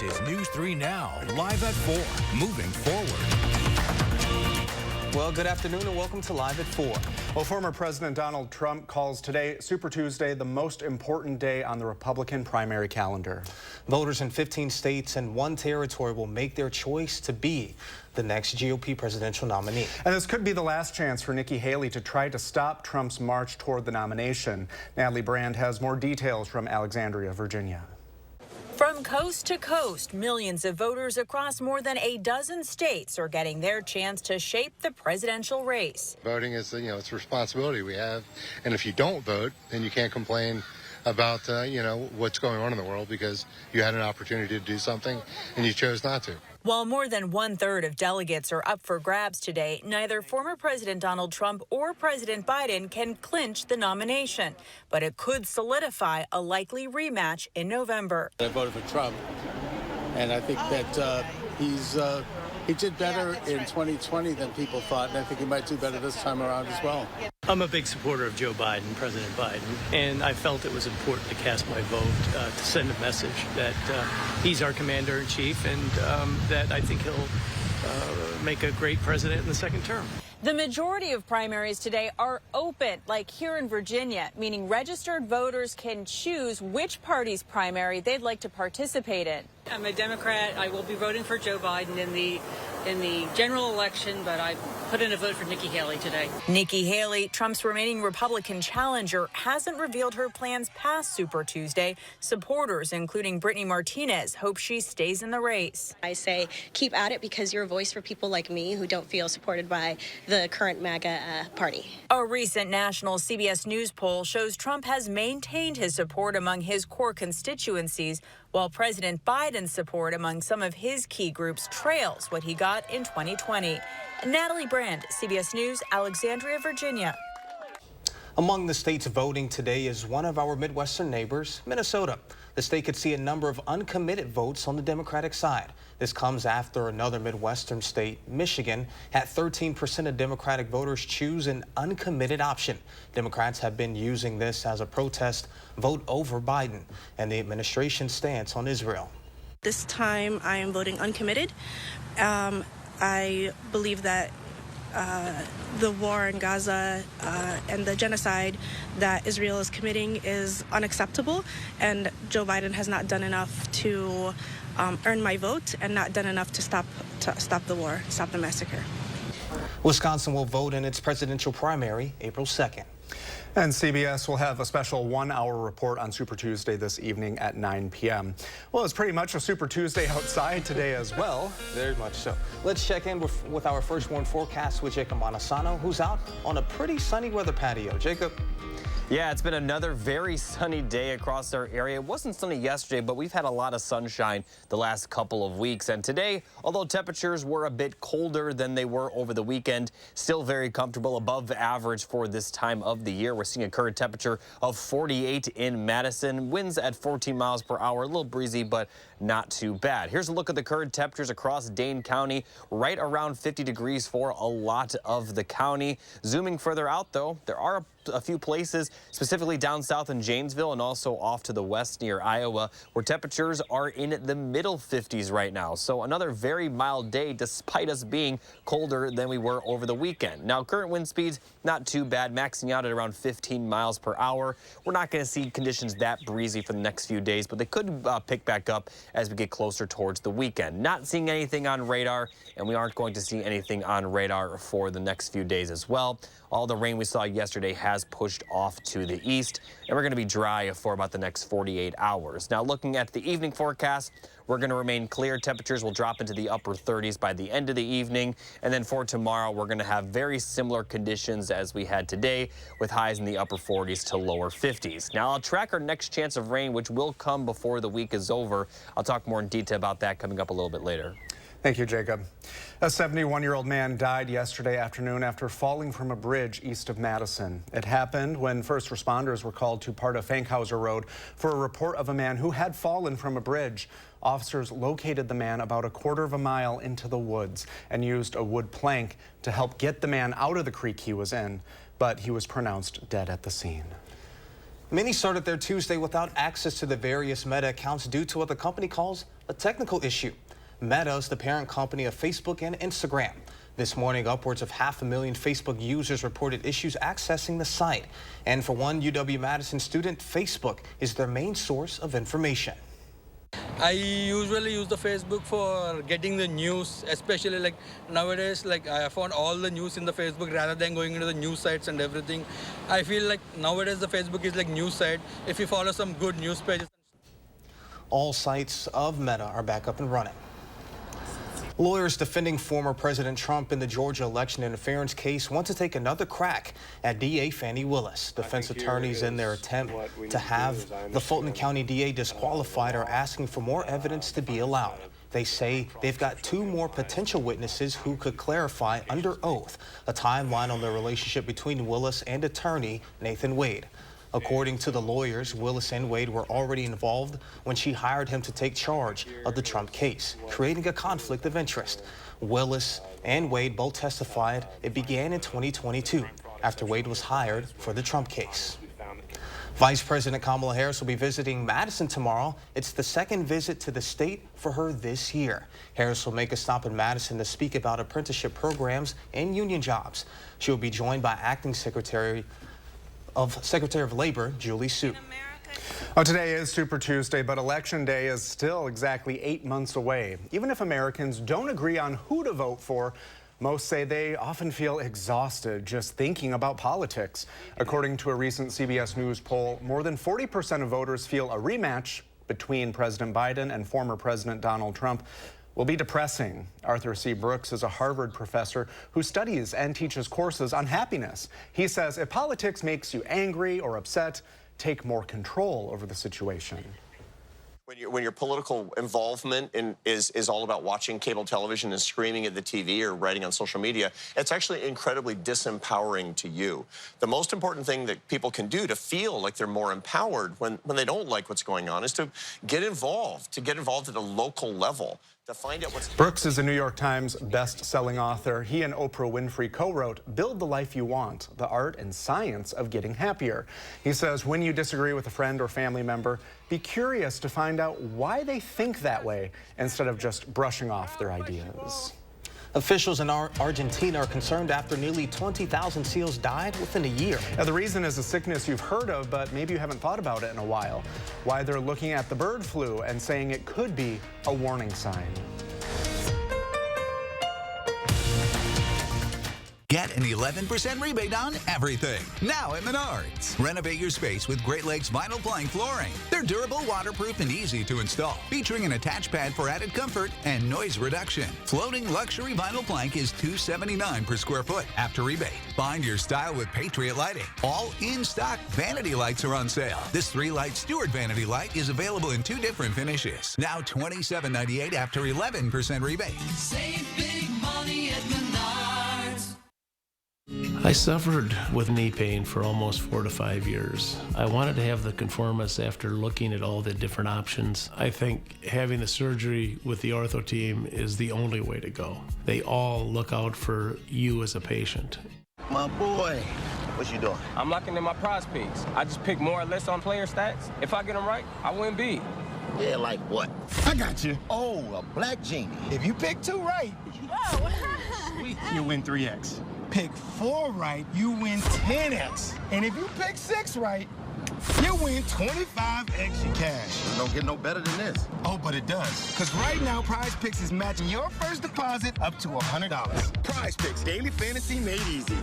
is News 3 Now, live at 4, moving forward. Well, good afternoon and welcome to Live at 4. Well, former President Donald Trump calls today, Super Tuesday, the most important day on the Republican primary calendar. Voters in 15 states and 1 territory will make their choice to be the next GOP presidential nominee. And this could be the last chance for Nikki Haley to try to stop Trump's march toward the nomination. Natalie Brand has more details from Alexandria, Virginia. From coast to coast, millions of voters across more than a dozen states are getting their chance to shape the presidential race. Voting is, it's a responsibility we have. And if you don't vote, then you can't complain about, what's going on in the world because you had an opportunity to do something and you chose not to. While more than 1/3 of delegates are up for grabs today, neither former President Donald Trump or President Biden can clinch the nomination. But it could solidify a likely rematch in November. I voted for Trump, and I think that he did better in 2020 than people thought, and I think he might do better this time around as well. I'm a big supporter of Joe Biden, President Biden, and I felt it was important to cast my vote to send a message that he's our commander-in-chief and that I think he'll make a great president in the second term. The majority of primaries today are open, like here in Virginia, meaning registered voters can choose which party's primary they'd like to participate in. I'm a Democrat. I will be voting for Joe Biden in the general election, but I put in a vote for Nikki Haley today. Nikki Haley, Trump's remaining Republican challenger, hasn't revealed her plans past Super Tuesday. Supporters, including Brittany Martinez, hope she stays in the race. I say keep at it because you're a voice for people like me who don't feel supported by the current MAGA party. A recent national CBS News poll shows Trump has maintained his support among his core constituencies, while President Biden's support among some of his key groups trails what he got in 2020. Natalie Brand, CBS News, Alexandria, Virginia. Among the states voting today is one of our Midwestern neighbors, Minnesota. The state could see a number of uncommitted votes on the Democratic side. This comes after another Midwestern state, Michigan, had 13% of Democratic voters choose an uncommitted option. Democrats have been using this as a protest vote over Biden and the administration's stance on Israel. This time I am voting uncommitted. I believe that the war in Gaza and the genocide that Israel is committing is unacceptable, and Joe Biden has not done enough to earn my vote and not done enough to stop the war, stop the massacre. Wisconsin will vote in its presidential primary April 2nd. And CBS will have a special 1-hour report on Super Tuesday this evening at 9 p.m. Well, it's pretty much a Super Tuesday outside today as well. Very much so. Let's check in with our first warn forecast with Jacob Montesano, who's out on a pretty sunny weather patio. Jacob. Yeah, it's been another very sunny day across our area. It wasn't sunny yesterday, but we've had a lot of sunshine the last couple of weeks. And today, although temperatures were a bit colder than they were over the weekend, still very comfortable, above average for this time of the year. We're seeing a current temperature of 48 in Madison. Winds at 14 miles per hour, a little breezy, but not too bad. Here's a look at the current temperatures across Dane County, right around 50 degrees for a lot of the county. Zooming further out, though, there are a few places, specifically down south in Janesville and also off to the west near Iowa, where temperatures are in the middle 50s right now. So another very mild day, despite us being colder than we were over the weekend. Now, current wind speeds, not too bad, maxing out at around 15 miles per hour. We're not going to see conditions that breezy for the next few days, but they could pick back up as we get closer towards the weekend. Not seeing anything on radar, and we aren't going to see anything on radar for the next few days as well. All the rain we saw yesterday has pushed off to the east, and we're going to be dry for about the next 48 hours. Now, looking at the evening forecast, we're going to remain clear. Temperatures will drop into the upper 30s by the end of the evening. And then for tomorrow, we're going to have very similar conditions as we had today, with highs in the upper 40s to lower 50s. Now, I'll track our next chance of rain, which will come before the week is over. I'll talk more in detail about that coming up a little bit later. Thank you, Jacob. A 71-year-old man died yesterday afternoon after falling from a bridge east of Madison. It happened when first responders were called to part of Fankhauser Road for a report of a man who had fallen from a bridge. Officers located the man about a quarter of a mile into the woods and used a wood plank to help get the man out of the creek he was in, but he was pronounced dead at the scene. Many started their Tuesday without access to the various Meta accounts due to what the company calls a technical issue. Meta is the parent company of Facebook and Instagram. This morning, upwards of 500,000 Facebook users reported issues accessing the site. And for one UW-Madison student, Facebook is their main source of information. I usually use the Facebook for getting the news, especially like nowadays, like I found all the news in the Facebook rather than going into the news sites and everything. I feel like nowadays the Facebook is like news site. If you follow some good news pages. All sites of Meta are back up and running. Lawyers defending former President Trump in the Georgia election interference case want to take another crack at DA Fani Willis. Defense attorneys, in their attempt to have the Fulton County DA disqualified, are asking for more evidence to be allowed. They say they've got 2 more potential witnesses who could clarify under oath a timeline on the relationship between Willis and attorney Nathan Wade. According to the lawyers, Willis and Wade were already involved when she hired him to take charge of the Trump case, creating a conflict of interest. Willis and Wade both testified it began in 2022 after Wade was hired for the Trump case. Vice President Kamala Harris will be visiting Madison tomorrow. It's the second visit to the state for her this year. Harris will make a stop in Madison to speak about apprenticeship programs and union jobs. She will be joined by Acting Secretary of Labor, Julie Su. Oh, today is Super Tuesday, but Election Day is still exactly 8 months away. Even if Americans don't agree on who to vote for, most say they often feel exhausted just thinking about politics. According to a recent CBS News poll, more than 40% of voters feel a rematch between President Biden and former President Donald Trump will be depressing. Arthur C. Brooks is a Harvard professor who studies and teaches courses on happiness. He says if politics makes you angry or upset, take more control over the situation. When your political involvement is all about watching cable television and screaming at the TV or writing on social media, it's actually incredibly disempowering to you. The most important thing that people can do to feel like they're more empowered when they don't like what's going on is to get involved at a local level. To find out what's Brooks is a New York Times best-selling author. He and Oprah Winfrey co-wrote Build the Life You Want, the art and science of getting happier. He says when you disagree with a friend or family member, be curious to find out why they think that way instead of just brushing off their ideas. Officials in Argentina are concerned after nearly 20,000 seals died within a year. Now, the reason is a sickness you've heard of, but maybe you haven't thought about it in a while. Why they're looking at the bird flu and saying it could be a warning sign. Get an 11% rebate on everything now at Menards. Renovate your space with Great Lakes vinyl plank flooring. They're durable, waterproof, and easy to install, featuring an attached pad for added comfort and noise reduction. Floating luxury vinyl plank is $279 per square foot after rebate. Find your style with Patriot Lighting. All in-stock vanity lights are on sale. This 3-light Stewart vanity light is available in 2 different finishes. Now $27.98 after 11% rebate. Save big money at Menards. I suffered with knee pain for almost 4 to 5 years. I wanted to have the conformis after looking at all the different options. I think having the surgery with the ortho team is the only way to go. They all look out for you as a patient. My boy, what you doing? I'm locking in my prize picks. I just pick more or less on player stats. If I get them right, I win big. Yeah, like what? I got you. Oh, a black genie. If you pick 2 right, you win 3x. Pick 4 right, you win 10x. And if you pick 6 right, you win 25x your cash. It don't get no better than this. Oh, but it does. Because right now, Prize Picks is matching your first deposit up to $100. Prize Picks, daily fantasy made easy.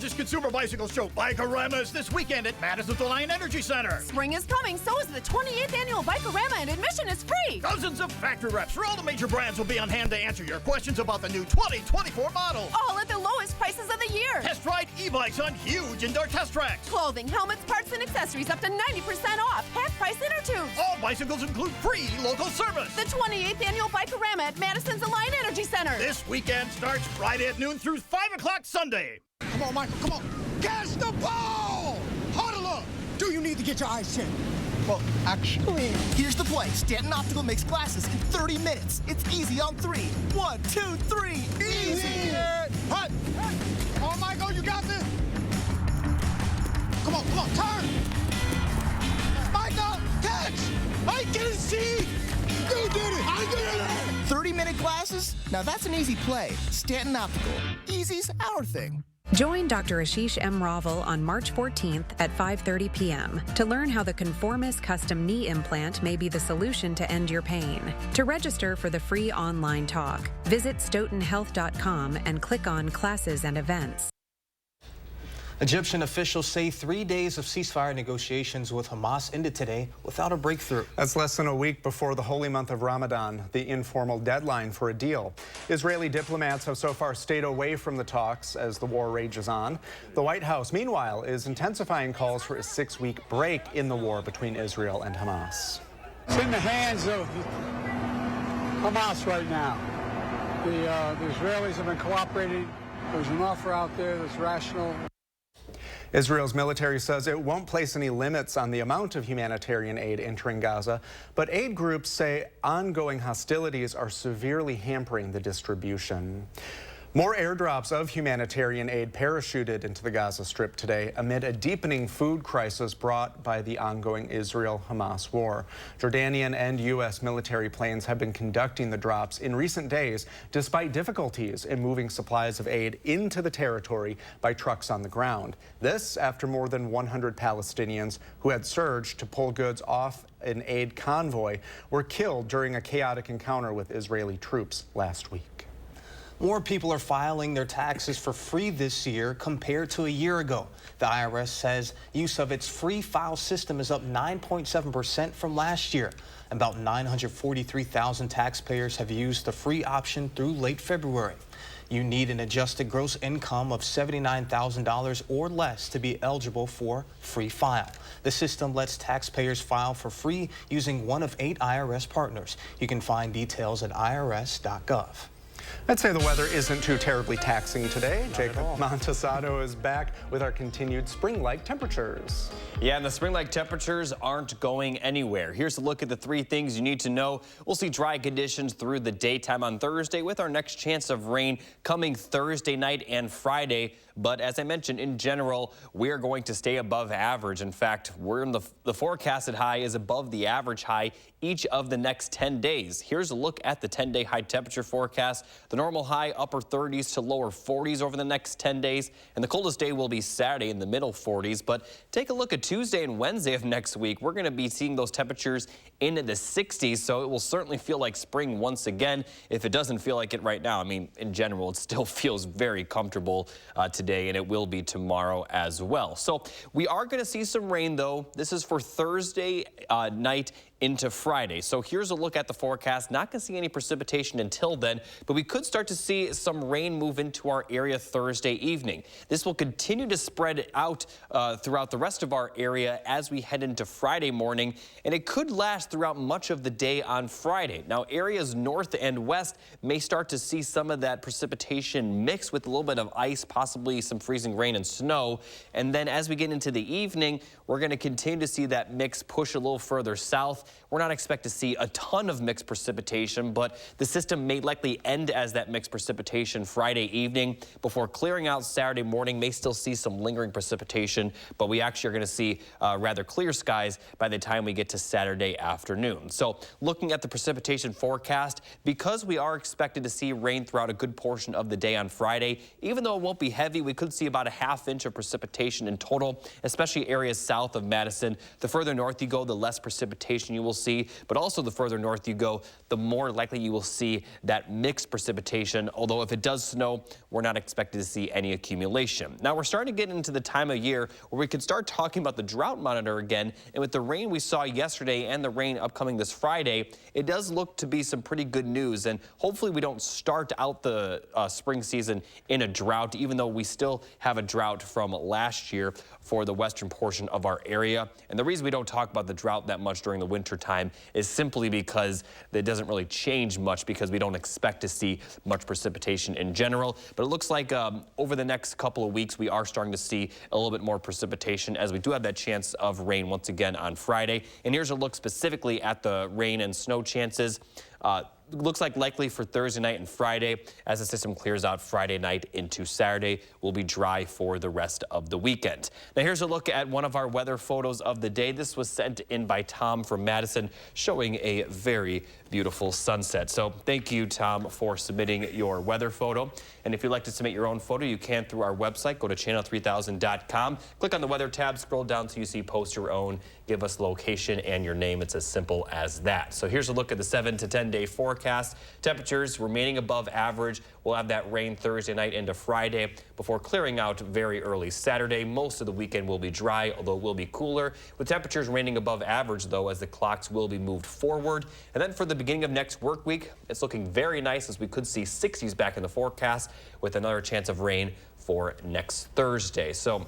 largest consumer bicycle show, Bike-A-Rama, is this weekend at Madison's Alliant Energy Center. Spring is coming, so is the 28th annual Bike-A-Rama, and admission is free. Dozens of factory reps for all the major brands will be on hand to answer your questions about the new 2024 models. All at the lowest prices of the year. Test ride e-bikes on huge indoor test tracks. Clothing, helmets, parts, and accessories up to 90% off. Half-price inner tubes. All bicycles include free local service. The 28th annual Bike-A-Rama at Madison's Alliant Energy Center. This weekend starts Friday at noon through 5 o'clock Sunday. Come on, Michael, come on. Catch the ball! Huddle up! Do you need to get your eyes checked? Well, actually... Here's the play. Stanton Optical makes glasses in 30 minutes. It's easy on 3. 1, 2, 3. Easy! Hut! Come on, Michael, you got this! Come on, turn! Michael, catch! I can see! You did it! I did it! 30-minute glasses? Now that's an easy play. Stanton Optical. Easy's our thing. Join Dr. Ashish M. Raval on March 14th at 5:30 p.m. to learn how the Conformis custom knee implant may be the solution to end your pain. To register for the free online talk, visit stoughtonhealth.com and click on Classes and Events. Egyptian officials say 3 days of ceasefire negotiations with Hamas ended today without a breakthrough. That's less than a week before the holy month of Ramadan, the informal deadline for a deal. Israeli diplomats have so far stayed away from the talks as the war rages on. The White House, meanwhile, is intensifying calls for a 6-week break in the war between Israel and Hamas. It's in the hands of Hamas right now. The Israelis have been cooperating. There's an offer out there that's rational. Israel's military says it won't place any limits on the amount of humanitarian aid entering Gaza, but aid groups say ongoing hostilities are severely hampering the distribution. More airdrops of humanitarian aid parachuted into the Gaza Strip today amid a deepening food crisis brought by the ongoing Israel-Hamas war. Jordanian and U.S. military planes have been conducting the drops in recent days despite difficulties in moving supplies of aid into the territory by trucks on the ground. This after more than 100 Palestinians who had surged to pull goods off an aid convoy were killed during a chaotic encounter with Israeli troops last week. More people are filing their taxes for free this year compared to a year ago. The IRS says use of its free file system is up 9.7% from last year. About 943,000 taxpayers have used the free option through late February. You need an adjusted gross income of $79,000 or less to be eligible for free file. The system lets taxpayers file for free using one of 8 IRS partners. You can find details at irs.gov. I'd say the weather isn't too terribly taxing today. Jacob Montesado is back with our continued spring-like temperatures. Yeah, and the spring-like temperatures aren't going anywhere. Here's a look at the 3 things you need to know. We'll see dry conditions through the daytime on Thursday with our next chance of rain coming Thursday night and Friday. But as I mentioned, in general, we are going to stay above average. In fact, we're in the forecasted high is above the average high each of the next 10 days. Here's a look at the 10-day high temperature forecast. The normal high upper 30s to lower 40s over the next 10 days. And the coldest day will be Saturday in the middle 40s. But take a look at Tuesday and Wednesday of next week. We're going to be seeing those temperatures into the 60s. So it will certainly feel like spring once again. If it doesn't feel like it right now, I mean, in general, it still feels very comfortable today, and it will be tomorrow as well. So we are going to see some rain, though. This is for Thursday night into Friday. So here's a look at the forecast. Not going to see any precipitation until then, but we could start to see some rain move into our area Thursday evening. This will continue to spread out throughout the rest of our area as we head into Friday morning, and it could last throughout much of the day on Friday. Now, areas north and west may start to see some of that precipitation mix with a little bit of ice, possibly some freezing rain and snow. And then as we get into the evening, we're going to continue to see that mix push a little further south. We're not expect to see a ton of mixed precipitation, but the system may likely end as that mixed precipitation Friday evening before clearing out Saturday morning. May still see some lingering precipitation, but we actually are going to see rather clear skies by the time we get to Saturday afternoon. So looking at the precipitation forecast, because we are expected to see rain throughout a good portion of the day on Friday, even though it won't be heavy, we could see about a ½ inch of precipitation in total, especially areas south of Madison. The further north you go, the less precipitation you we'll see, but also the further north you go, the more likely you will see that mixed precipitation, although if it does snow, we're not expected to see any accumulation. Now, we're starting to get into the time of year where we could start talking about the drought monitor again, and with the rain we saw yesterday and the rain upcoming this Friday, it does look to be some pretty good news, and hopefully we don't start out the spring season in a drought, even though we still have a drought from last year for the western portion of our area. And the reason we don't talk about the drought that much during the winter time is simply because it doesn't really change much, because we don't expect to see much precipitation in general. But it looks like over the next couple of weeks we are starting to see a little bit more precipitation, as we do have that chance of rain once again on Friday. And here's a look specifically at the rain and snow chances. Looks like likely for Thursday night and Friday. As the system clears out Friday night into Saturday, will be dry for the rest of the weekend. Now here's a look at one of our weather photos of the day. This was sent in by Tom from Madison, showing a very beautiful sunset. So thank you, Tom, for submitting your weather photo. And if you'd like to submit your own photo, you can through our website. Go to channel3000.com. Click on the weather tab, scroll down till you see post your own. Give us location and your name. It's as simple as that. So here's a look at the 7 to 10 day forecast. Temperatures remaining above average. We'll have that rain Thursday night into Friday before clearing out very early Saturday. Most of the weekend will be dry, although it will be cooler, with temperatures remaining above average, though, as the clocks will be moved forward. And then for the beginning of next work week, it's looking very nice, as we could see 60s back in the forecast, with another chance of rain for next Thursday. So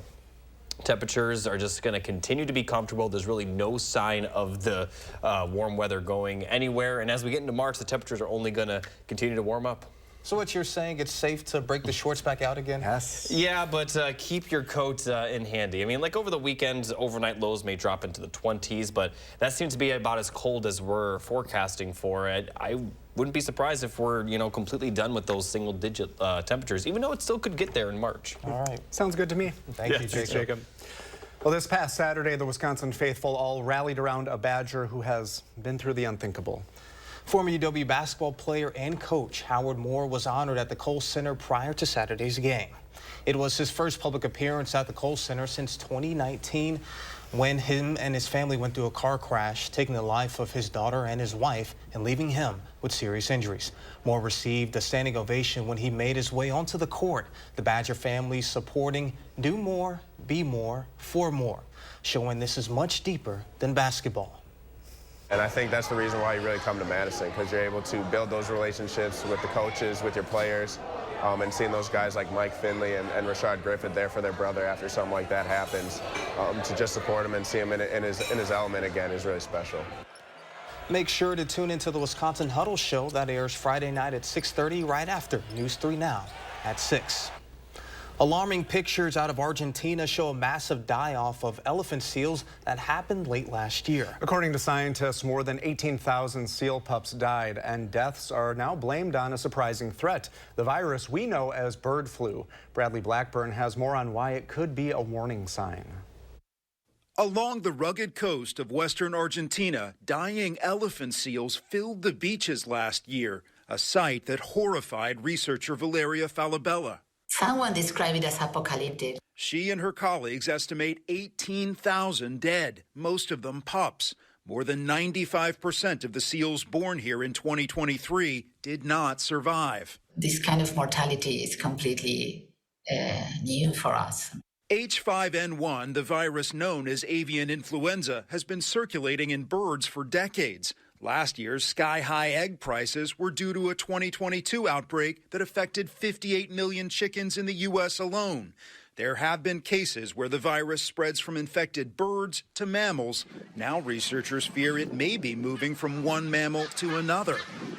temperatures are just going to continue to be comfortable. There's really no sign of the warm weather going anywhere. And as we get into March, the temperatures are only going to continue to warm up. So what you're saying, it's safe to break the shorts back out again? Yes. Yeah, but keep your coat in handy. I mean, like over the weekend, overnight lows may drop into the 20s, but that seems to be about as cold as we're forecasting for it. I wouldn't be surprised if we're, completely done with those single-digit temperatures, even though it still could get there in March. All right. Sounds good to me. Thank you, Jacob. Well, this past Saturday, the Wisconsin faithful all rallied around a Badger who has been through the unthinkable. Former UW basketball player and coach Howard Moore was honored at the Kohl Center prior to Saturday's game. It was his first public appearance at the Kohl Center since 2019, when him and his family went through a car crash, taking the life of his daughter and his wife and leaving him with serious injuries. Moore received a standing ovation when he made his way onto the court. The Badger family supporting Do More, Be More, For More, showing this is much deeper than basketball. And I think that's the reason why you really come to Madison, because you're able to build those relationships with the coaches, with your players, and seeing those guys like Mike Finley and Rashard Griffith there for their brother after something like that happens, to just support him and see him in his element again is really special. Make sure to tune into the Wisconsin Huddle show that airs Friday night at 6:30 right after News 3 Now at 6. Alarming pictures out of Argentina show a massive die-off of elephant seals that happened late last year. According to scientists, more than 18,000 seal pups died, and deaths are now blamed on a surprising threat, the virus we know as bird flu. Bradley Blackburn has more on why it could be a warning sign. Along the rugged coast of western Argentina, dying elephant seals filled the beaches last year, a sight that horrified researcher Valeria Falabella. Someone described it as apocalyptic. She and her colleagues estimate 18,000 dead, most of them pups. More than 95% of the seals born here in 2023 did not survive. This kind of mortality is completely new for us. H5N1, the virus known as avian influenza, has been circulating in birds for decades. Last year's sky-high egg prices were due to a 2022 outbreak that affected 58 million chickens in the U.S. alone. There have been cases where the virus spreads from infected birds to mammals. Now researchers fear it may be moving from one mammal to another.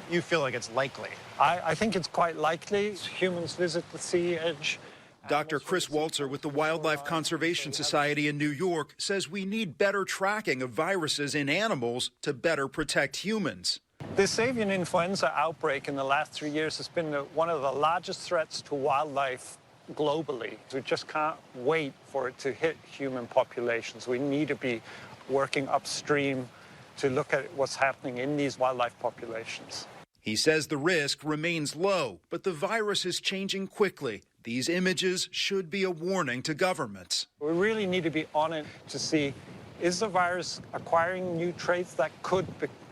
You feel like it's likely? I think it's quite likely. Humans visit the sea edge. Dr. Chris Waltzer with the Wildlife Conservation Society in New York says we need better tracking of viruses in animals to better protect humans. This avian influenza outbreak in the last 3 years has been one of the largest threats to wildlife globally. We just can't wait for it to hit human populations. We need to be working upstream to look at what's happening in these wildlife populations. He says the risk remains low, but the virus is changing quickly. These images should be a warning to governments. We really need to be on it to see Is the virus acquiring new traits that could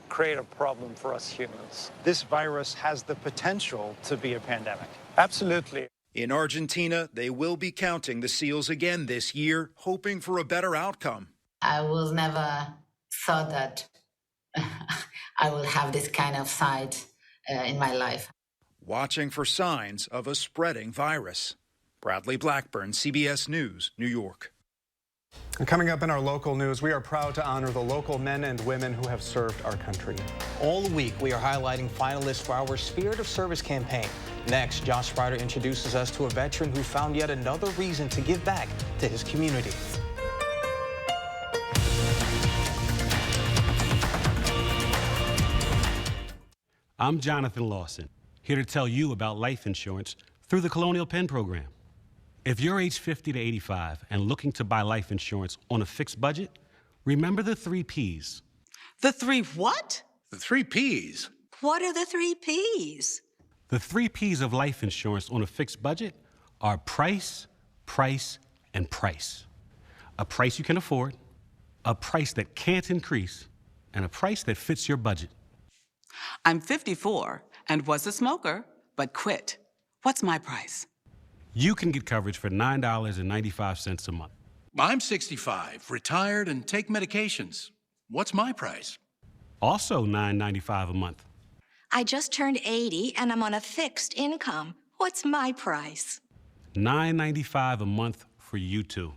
create a problem for us humans? This virus has the potential to be a pandemic. Absolutely. In Argentina, they will be counting the seals again this year, hoping for a better outcome. I was never thought that I will have this kind of sight in my life. Watching for signs of a spreading virus. Bradley Blackburn, CBS News, New York. And coming up in our local news, we are proud to honor the local men and women who have served our country. All week, we are highlighting finalists for our Spirit of Service campaign. Next, Josh Sprider introduces us to a veteran who found yet another reason to give back to his community. I'm Jonathan Lawson, here to tell you about life insurance through the Colonial Penn program. If you're age 50 to 85 and looking to buy life insurance on a fixed budget, remember the 3 Ps. The 3 what? The 3 Ps. What are the 3 Ps? The 3 Ps of life insurance on a fixed budget are price, price, and price. A price you can afford, a price that can't increase, and a price that fits your budget. I'm 54 and was a smoker, but quit. What's my price? You can get coverage for $9.95 a month. I'm 65, retired, and take medications. What's my price? Also $9.95 a month. I just turned 80 and I'm on a fixed income. What's my price? $9.95 a month for you too.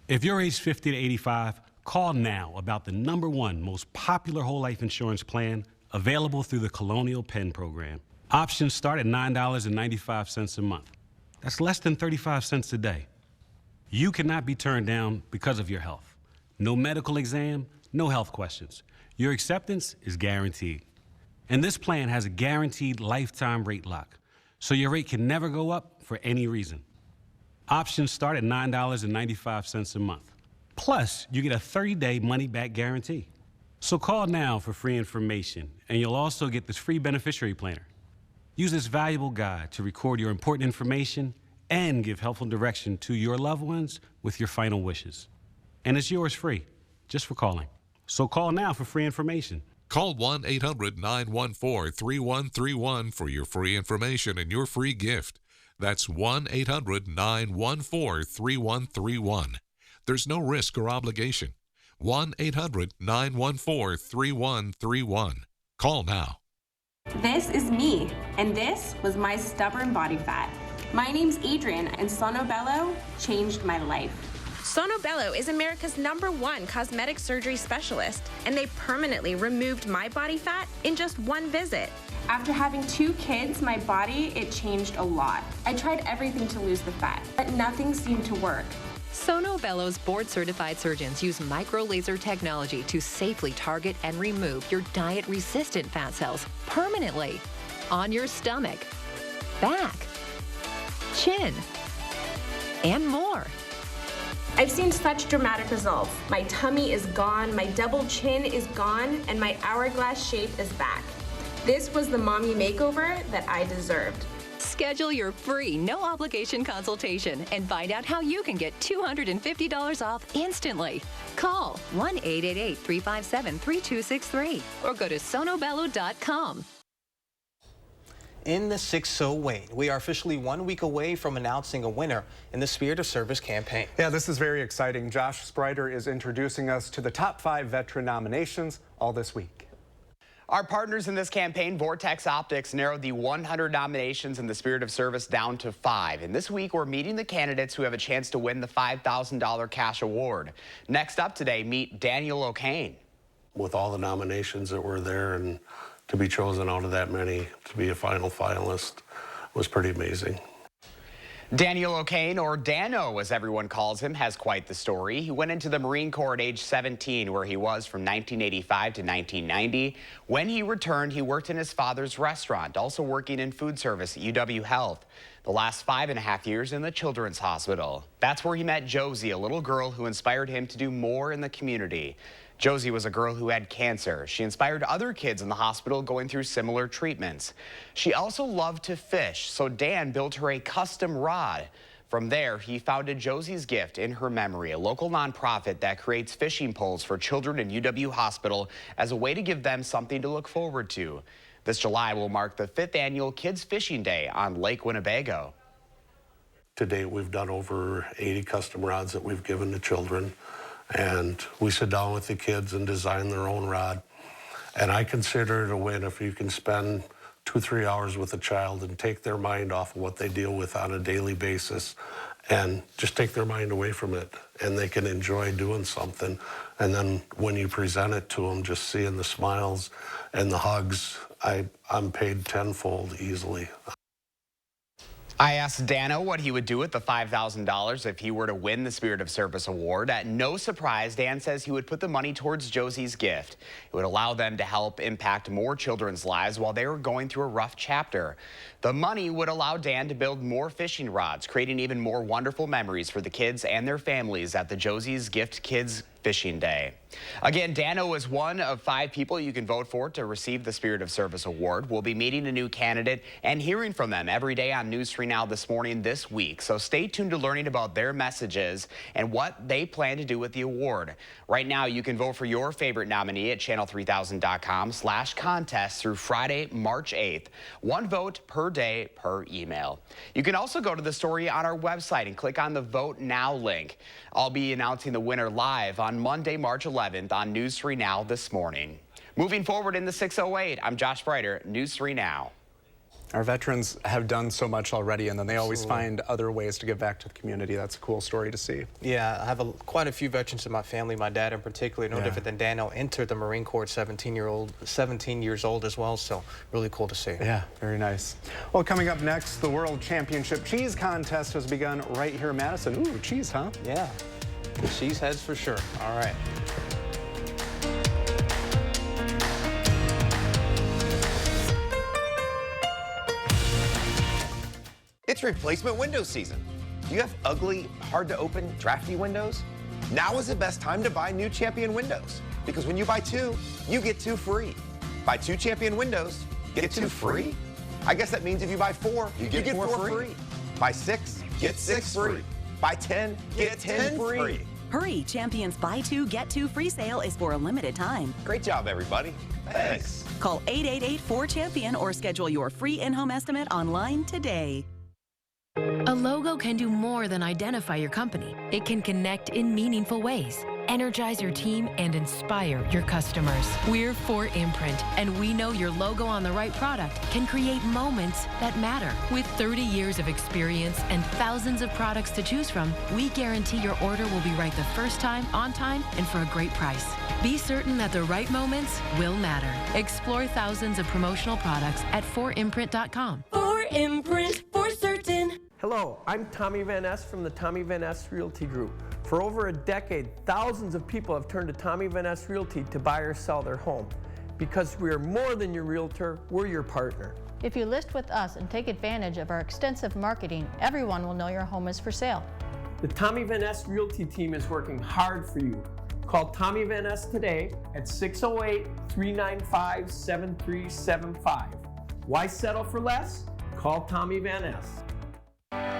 If you're age 50 to 85, call now about the #1 most popular whole life insurance plan available through the Colonial Penn program. Options start at $9.95 a month. That's less than 35 cents a day. You cannot be turned down because of your health. No medical exam, no health questions. Your acceptance is guaranteed. And this plan has a guaranteed lifetime rate lock, so your rate can never go up for any reason. Options start at $9.95 a month. Plus, you get a 30-day money-back guarantee. So call now for free information, and you'll also get this free beneficiary planner. Use this valuable guide to record your important information and give helpful direction to your loved ones with your final wishes. And it's yours free, just for calling. So call now for free information. Call 1-800-914-3131 for your free information and your free gift. That's 1-800-914-3131. There's no risk or obligation. 1-800-914-3131. Call now. This is me, and this was my stubborn body fat. My name's Adrian, and Sonobello changed my life. Sonobello is America's #1 cosmetic surgery specialist, and they permanently removed my body fat in just 1 visit. After having 2 kids, my body, it changed a lot. I tried everything to lose the fat, but nothing seemed to work. Sonobello's board-certified surgeons use micro-laser technology to safely target and remove your diet-resistant fat cells permanently on your stomach, back, chin, and more. I've seen such dramatic results. My tummy is gone, my double chin is gone, and my hourglass shape is back. This was the mommy makeover that I deserved. Schedule your free, no-obligation consultation and find out how you can get $250 off instantly. Call 1-888-357-3263 or go to sonobello.com. In the 6-0 Wayne, we are officially 1 week away from announcing a winner in the Spirit of Service campaign. Yeah, this is very exciting. Josh Sprider is introducing us to the top 5 veteran nominations all this week. Our partners in this campaign, Vortex Optics, narrowed the 100 nominations in the Spirit of Service down to 5. And this week, we're meeting the candidates who have a chance to win the $5,000 cash award. Next up today, meet Daniel O'Kane. With all the nominations that were there and to be chosen out of that many to be a final finalist was pretty amazing. Daniel O'Kane, or Dano as everyone calls him, has quite the story. He went into the Marine Corps at age 17, where he was from 1985 to 1990. When he returned, he worked in his father's restaurant, also working in food service at UW Health. The last 5.5 years in the Children's Hospital. That's where he met Josie, a little girl who inspired him to do more in the community. Josie was a girl who had cancer. She inspired other kids in the hospital going through similar treatments. She also loved to fish, so Dan built her a custom rod. From there, he founded Josie's Gift in her memory, a local nonprofit that creates fishing poles for children in UW Hospital as a way to give them something to look forward to. This July will mark the 5th annual Kids Fishing Day on Lake Winnebago. To date, we've done over 80 custom rods that we've given to children, and we sit down with the kids and design their own rod. And I consider it a win if you can spend 2-3 hours with a child and take their mind off of what they deal with on a daily basis and just take their mind away from it, and they can enjoy doing something. And then when you present it to them, just seeing the smiles and the hugs, I'm paid tenfold easily. I asked Dano what he would do with the $5,000 if he were to win the Spirit of Service Award. At no surprise, Dan says he would put the money towards Josie's Gift. It would allow them to help impact more children's lives while they were going through a rough chapter. The money would allow Dan to build more fishing rods, creating even more wonderful memories for the kids and their families at the Josie's Gift Kids Fishing Day. Again, Dano is one of 5 people you can vote for to receive the Spirit of Service Award. We'll be meeting a new candidate and hearing from them every day on News 3 Now this morning this week. So stay tuned to learning about their messages and what they plan to do with the award. Right now, you can vote for your favorite nominee at channel3000.com/contest through Friday, March 8th. 1 vote per day per email. You can also go to the story on our website and click on the Vote Now link. I'll be announcing the winner live on Monday, March 11th on News 3 Now this morning. Moving forward in the 608, I'm Josh Breiter, News 3 Now. Our veterans have done so much already, and then they always find other ways to give back to the community. That's a cool story to see. Yeah, I have quite a few veterans in my family. My dad in particular, no different than Dano, entered the Marine Corps at 17 years old as well, so really cool to see. Yeah, very nice. Well, coming up next, the World Championship Cheese Contest has begun right here in Madison. Ooh, cheese, huh? Yeah, cheese heads for sure. All right. It's replacement window season. Do you have ugly, hard to open, drafty windows? Now is the best time to buy new Champion windows, because when you buy 2, you get 2 free. Buy 2 Champion windows, get 2 free? I guess that means if you buy 4, you get 4 free. Buy 6, get 6 free. Buy 10, get 10 free. Hurry, Champion's Buy 2, Get 2 free sale is for a limited time. Great job, everybody. Thanks. Call 888-4CHAMPION or schedule your free in-home estimate online today. A logo can do more than identify your company. It can connect in meaningful ways, energize your team, and inspire your customers. We're 4imprint, and we know your logo on the right product can create moments that matter. With 30 years of experience and thousands of products to choose from, we guarantee your order will be right the first time, on time, and for a great price. Be certain that the right moments will matter. Explore thousands of promotional products at 4imprint.com. 4imprint, for certain. Hello, I'm Tommy Van Ness from the Tommy Van Ness Realty Group. For over a decade, thousands of people have turned to Tommy Van Ness Realty to buy or sell their home. Because we are more than your realtor, we're your partner. If you list with us and take advantage of our extensive marketing, everyone will know your home is for sale. The Tommy Van Ness Realty team is working hard for you. Call Tommy Van Ness today at 608-395-7375. Why settle for less? Call Tommy Van Ness.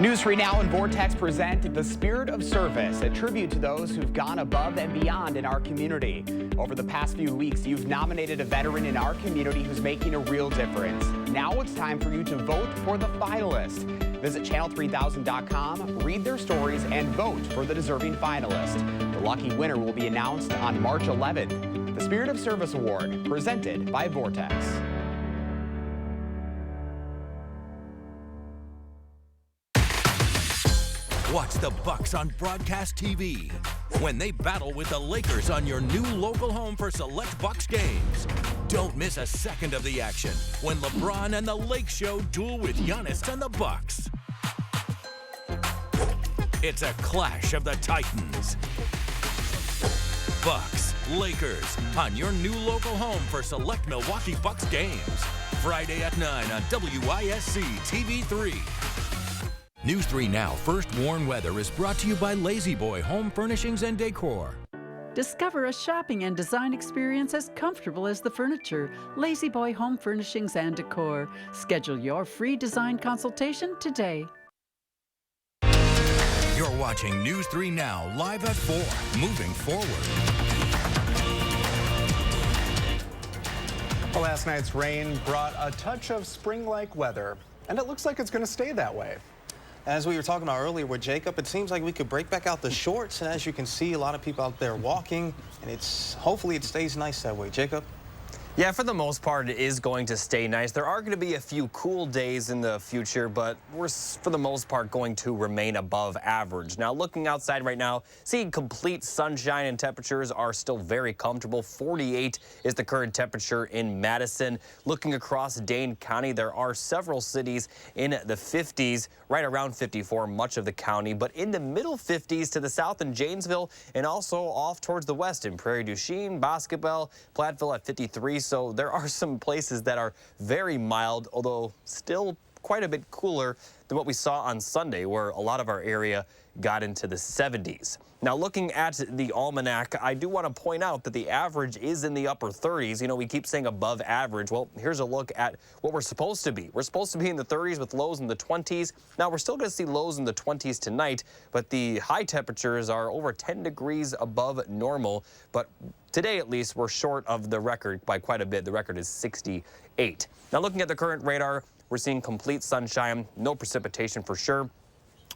News 3 Now and Vortex present The Spirit of Service, a tribute to those who've gone above and beyond in our community. Over the past few weeks, you've nominated a veteran in our community who's making a real difference. Now it's time for you to vote for the finalist. Visit channel3000.com, read their stories, and vote for the deserving finalist. The lucky winner will be announced on March 11th. The Spirit of Service Award, presented by Vortex. Watch the Bucks on broadcast TV when they battle with the Lakers on your new local home for select Bucks games. Don't miss a second of the action when LeBron and the Lake Show duel with Giannis and the Bucks. It's a clash of the Titans. Bucks, Lakers on your new local home for select Milwaukee Bucks games. Friday at 9 on WISC TV 3. News 3 Now First Warn Weather is brought to you by Lazy Boy Home Furnishings and Decor. Discover a shopping and design experience as comfortable as the furniture. Lazy Boy Home Furnishings and Decor. Schedule your free design consultation today. You're watching News 3 Now, live at 4, moving forward. Well, last night's rain brought a touch of spring-like weather, and it looks like it's going to stay that way. As we were talking about earlier with Jacob, it seems like we could break back out the shorts, and as you can see, a lot of people out there walking, and hopefully it stays nice that way. Jacob? Yeah, for the most part, it is going to stay nice. There are going to be a few cool days in the future, but we're, for the most part, going to remain above average. Now, looking outside right now, seeing complete sunshine and temperatures are still very comfortable. 48 is the current temperature in Madison. Looking across Dane County, there are several cities in the 50s, right around 54, much of the county, but in the middle 50s to the south in Janesville and also off towards the west in Prairie du Chien, Bosquebel, Platteville at 53. So there are some places that are very mild, although still quite a bit cooler than what we saw on Sunday, where a lot of our area got into the 70s. Now, looking at the almanac, I do want to point out that the average is in the upper 30s. You know, we keep saying above average. Well, here's a look at what we're supposed to be. We're supposed to be in the 30s with lows in the 20s. Now, we're still going to see lows in the 20s tonight, but the high temperatures are over 10 degrees above normal. But today, at least, we're short of the record by quite a bit. The record is 68. Now, looking at the current radar, we're seeing complete sunshine, no precipitation for sure.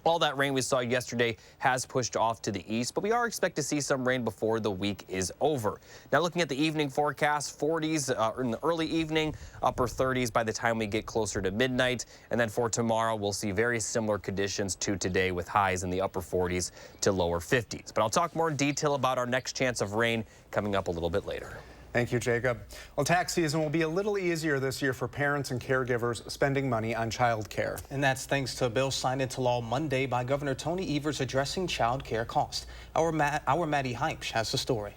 All that rain we saw yesterday has pushed off to the east, but we are expected to see some rain before the week is over. Now, looking at the evening forecast, 40s in the early evening, upper 30s by the time we get closer to midnight. And then for tomorrow, we'll see very similar conditions to today with highs in the upper 40s to lower 50s. But I'll talk more in detail about our next chance of rain coming up a little bit later. Thank you, Jacob. Well, tax season will be a little easier this year for parents and caregivers spending money on child care. And that's thanks to a bill signed into law Monday by Governor Tony Evers addressing child care costs. Our Maddie Heimsch has the story.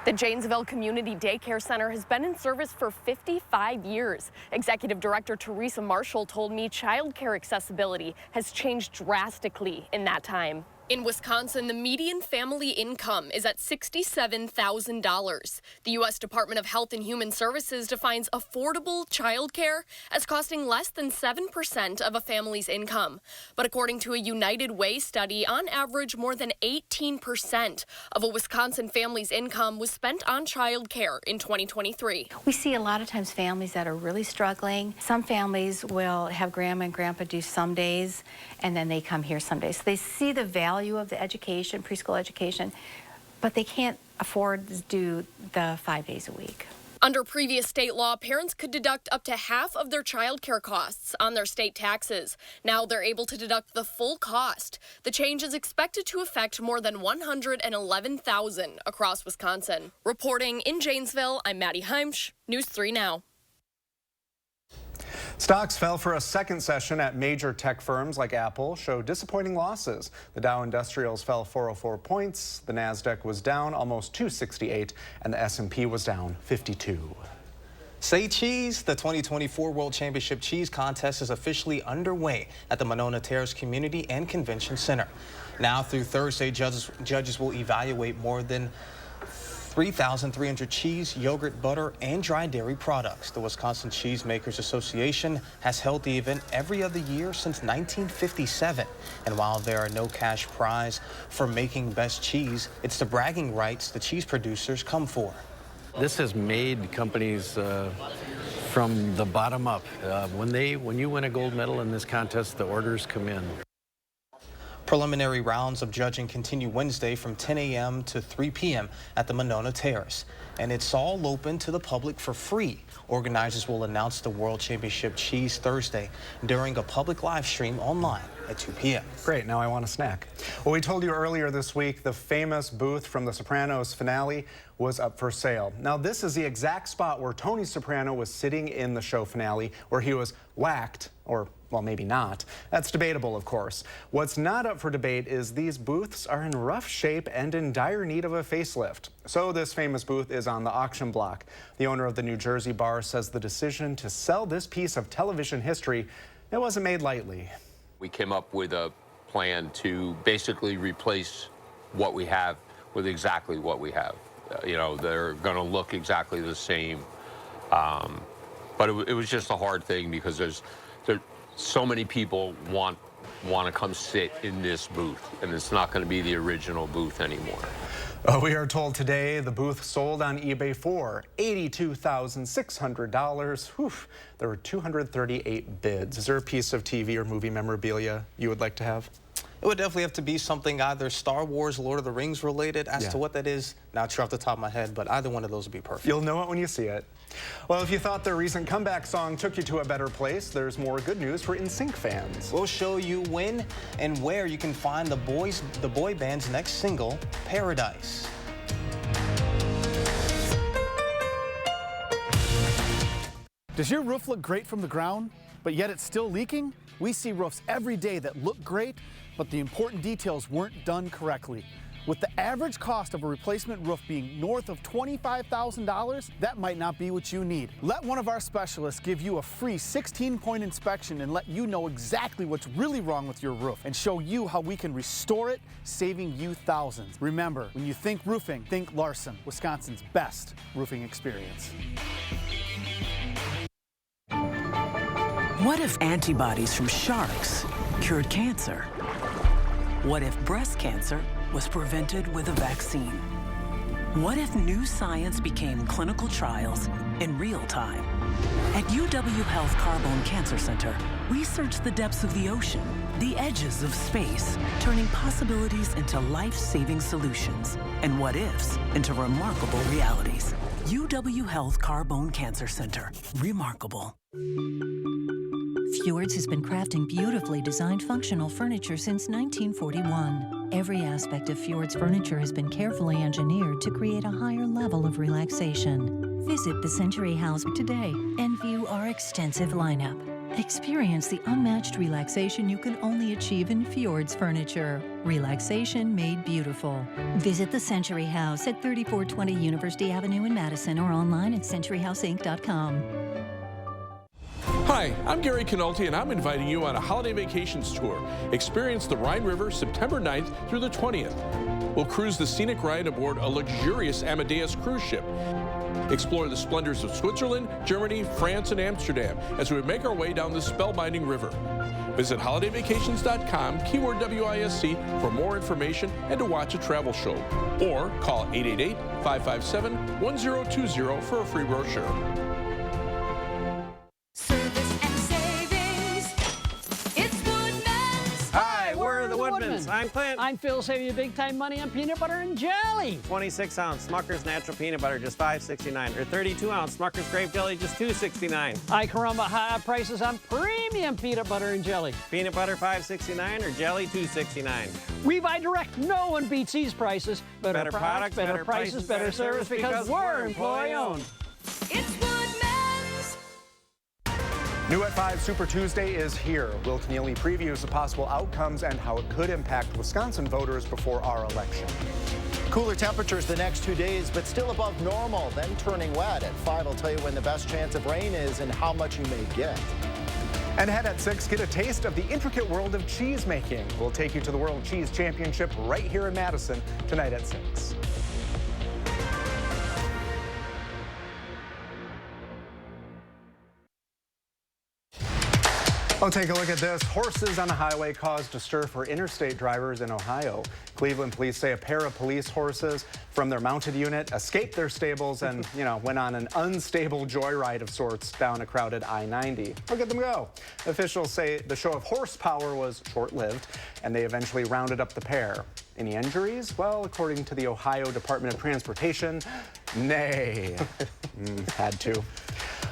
The Janesville Community Daycare Center has been in service for 55 years. Executive Director Teresa Marshall told me child care accessibility has changed drastically in that time. In Wisconsin, the median family income is at $67,000. The U.S. Department of Health and Human Services defines affordable child care as costing less than 7% of a family's income. But according to a United Way study, on average, more than 18% of a Wisconsin family's income was spent on child care in 2023. We see a lot of times families that are really struggling. Some families will have grandma and grandpa do some days, and then they come here some days. So they see the value of the education, preschool education, but they can't afford to do the 5 days a week. Under previous state law, parents could deduct up to half of their child care costs on their state taxes. Now they're able to deduct the full cost. The change is expected to affect more than 111,000 across Wisconsin. Reporting in Janesville, I'm Maddie Heimsch, News 3 Now. Stocks fell for a second session at major tech firms like Apple, showed disappointing losses. The Dow Industrials fell 404 points, the Nasdaq was down almost 268, and the S&P was down 52. Say cheese, the 2024 World Championship Cheese Contest is officially underway at the Monona Terrace Community and Convention Center. Now through Thursday, judges will evaluate more than 3,300 cheese, yogurt, butter, and dry dairy products. The Wisconsin Cheesemakers Association has held the event every other year since 1957. And while there are no cash prize for making best cheese, it's the bragging rights the cheese producers come for. This has made companies from the bottom up. When you win a gold medal in this contest, the orders come in. Preliminary rounds of judging continue Wednesday from 10 a.m. to 3 p.m. at the Monona Terrace. And it's all open to the public for free. Organizers will announce the World Championship Cheese Thursday during a public live stream online at 2 p.m. Great, now I want a snack. Well, we told you earlier this week the famous booth from The Sopranos finale was up for sale. Now, this is the exact spot where Tony Soprano was sitting in the show finale, where he was whacked, or, well, maybe not. That's debatable, of course. What's not up for debate is these booths are in rough shape and in dire need of a facelift. So this famous booth is on the auction block. The owner of the New Jersey bar says the decision to sell this piece of television history, it wasn't made lightly. We came up with a plan to basically replace what we have with exactly what we have. You know, they're going to look exactly the same. But it was just a hard thing because there's so many people want want to come sit in this booth, and it's not going to be the original booth anymore. We are told today the booth sold on eBay for $82,600. Whew. There were 238 bids. Is there a piece of TV or movie memorabilia you would like to have? It would definitely have to be something either Star Wars, Lord of the Rings related. As to what that is, not sure off the top of my head, but either one of those would be perfect. You'll know it when you see it. Well, if you thought their recent comeback song took you to a better place, there's more good news for NSYNC fans. We'll show you when and where you can find the boy band's next single, Paradise. Does your roof look great from the ground, but yet it's still leaking? We see roofs every day that look great, but the important details weren't done correctly. With the average cost of a replacement roof being north of $25,000, that might not be what you need. Let one of our specialists give you a free 16-point inspection and let you know exactly what's really wrong with your roof and show you how we can restore it, saving you thousands. Remember, when you think roofing, think Larson, Wisconsin's best roofing experience. What if antibodies from sharks cured cancer? What if breast cancer was prevented with a vaccine? What if new science became clinical trials in real time? At UW Health Carbone Cancer Center, we search the depths of the ocean, the edges of space, turning possibilities into life-saving solutions and what-ifs into remarkable realities. UW Health Carbone Cancer Center. Remarkable. Fjords has been crafting beautifully designed functional furniture since 1941. Every aspect of Fjords furniture has been carefully engineered to create a higher level of relaxation. Visit the Century House today and view our extensive lineup. Experience the unmatched relaxation you can only achieve in Fjords furniture. Relaxation made beautiful. Visit the Century House at 3420 University Avenue in Madison or online at centuryhouseinc.com. Hi, I'm Gary Canolti, and I'm inviting you on a holiday vacations tour. Experience the Rhine River September 9th through the 20th. We'll cruise the scenic Rhine aboard a luxurious Amadeus cruise ship. Explore the splendors of Switzerland, Germany, France, and Amsterdam as we make our way down this spellbinding river. Visit holidayvacations.com, keyword WISC, for more information and to watch a travel show. Or call 888-557-1020 for a free brochure. I'm Clint. I'm Phil, saving you big time money on peanut butter and jelly. 26-ounce Smucker's Natural Peanut Butter, just $5.69. Or 32-ounce Smucker's Grape Jelly, just $2.69. Ay caramba, high prices on premium peanut butter and jelly. Peanut butter $5.69 or jelly $2.69. We buy direct. No one beats these prices. Better products, better prices, better service because we're employee-owned. It's Woodman's. New at 5 Super Tuesday is here. Will Keneally previews the possible outcomes and how it could impact Wisconsin voters before our election. Cooler temperatures the next 2 days, but still above normal, then turning wet. At 5, I'll tell you when the best chance of rain is and how much you may get. And ahead at 6, get a taste of the intricate world of cheese making. We'll take you to the World Cheese Championship right here in Madison tonight at 6. Oh, take a look at this. Horses on the highway caused a stir for interstate drivers in Ohio. Cleveland police say a pair of police horses from their mounted unit escaped their stables and, went on an unstable joyride of sorts down a crowded I-90. Look at them go. Officials say the show of horsepower was short-lived, and they eventually rounded up the pair. Any injuries? Well, according to the Ohio Department of Transportation, nay. Had to.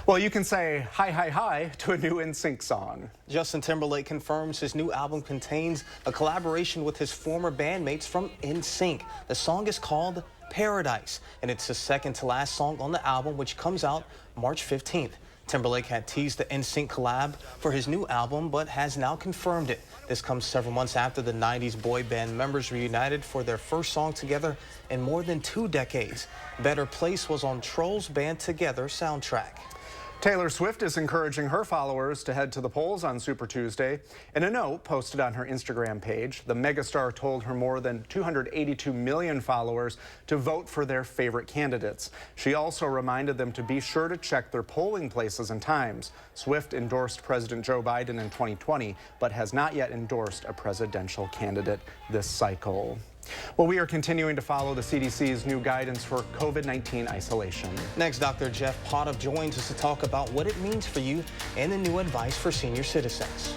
Well, you can say hi, hi, hi to a new NSYNC song. Justin Timberlake confirms his new album contains a collaboration with his former bandmates from NSYNC. The song is called Paradise, and it's the second to last song on the album, which comes out March 15th. Timberlake had teased the NSYNC collab for his new album, but has now confirmed it. This comes several months after the 90s boy band members reunited for their first song together in more than 2 decades. Better Place was on Trolls' Band Together soundtrack. Taylor Swift is encouraging her followers to head to the polls on Super Tuesday. In a note posted on her Instagram page, the megastar told her more than 282 million followers to vote for their favorite candidates. She also reminded them to be sure to check their polling places and times. Swift endorsed President Joe Biden in 2020, but has not yet endorsed a presidential candidate this cycle. Well, we are continuing to follow the CDC's new guidance for COVID-19 isolation. Next, Dr. Jeff Potoff joins us to talk about what it means for you and the new advice for senior citizens.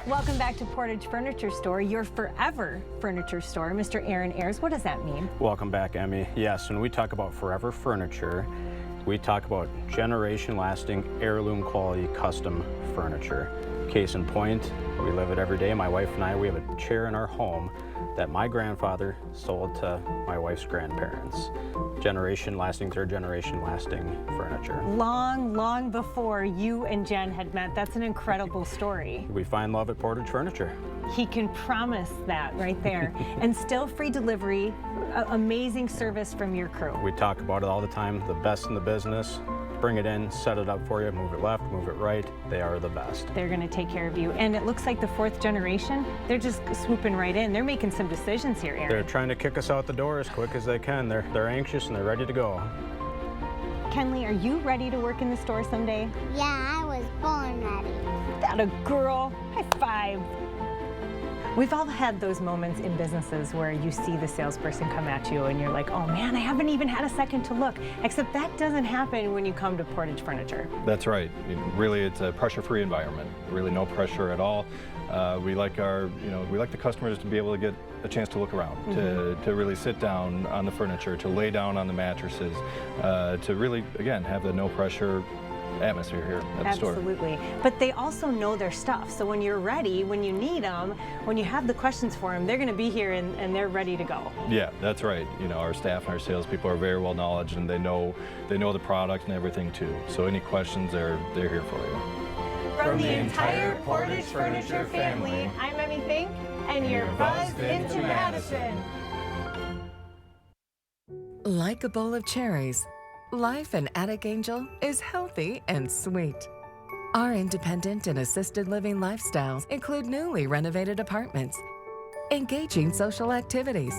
Welcome back to Portage Furniture Store, your forever furniture store. Mr. Aaron Ayers, what does that mean? Welcome back, Emmy. Yes, when we talk about forever furniture, we talk about generation-lasting, heirloom-quality custom furniture. Case in point, we live it every day. My wife and I, we have a chair in our home that my grandfather sold to my wife's grandparents. Generation-lasting, third-generation-lasting furniture. Long before you and Jen had met. That's an incredible story. We find love at Portage Furniture. He can promise that right there. And still free delivery, amazing service from your crew. We talk about it all the time, the best in the business. Bring it in, set it up for you, move it left, move it right. They are the best. They're going to take care of you. And it looks like the fourth generation, they're just swooping right in. They're making some decisions here, Aaron. They're trying to kick us out the door as quick as they can. They're anxious and they're ready to go. Kenley, are you ready to work in the store someday? Yeah, I was born ready. That a girl. High five. We've all had those moments in businesses where you see the salesperson come at you and you're like, oh man, I haven't even had a second to look. Except that doesn't happen when you come to Portage Furniture. That's right. Really, it's a pressure-free environment. Really no pressure at all. We like the customers to be able to get a chance to look around, to really sit down on the furniture, to lay down on the mattresses, to really, again, have the no pressure atmosphere here at the store. Absolutely. But they also know their stuff. So when you're ready, when you need them, when you have the questions for them, they're going to be here and they're ready to go. Yeah, that's right. You know, our staff and our salespeople are very well knowledgeable and they know the product and everything too. So any questions, they're here for you. From the entire Portage Furniture family, I'm Emmy Fink, and you're buzzed into Madison. Like a bowl of cherries, life in Attic Angel is healthy and sweet. Our independent and assisted living lifestyles include newly renovated apartments, engaging social activities,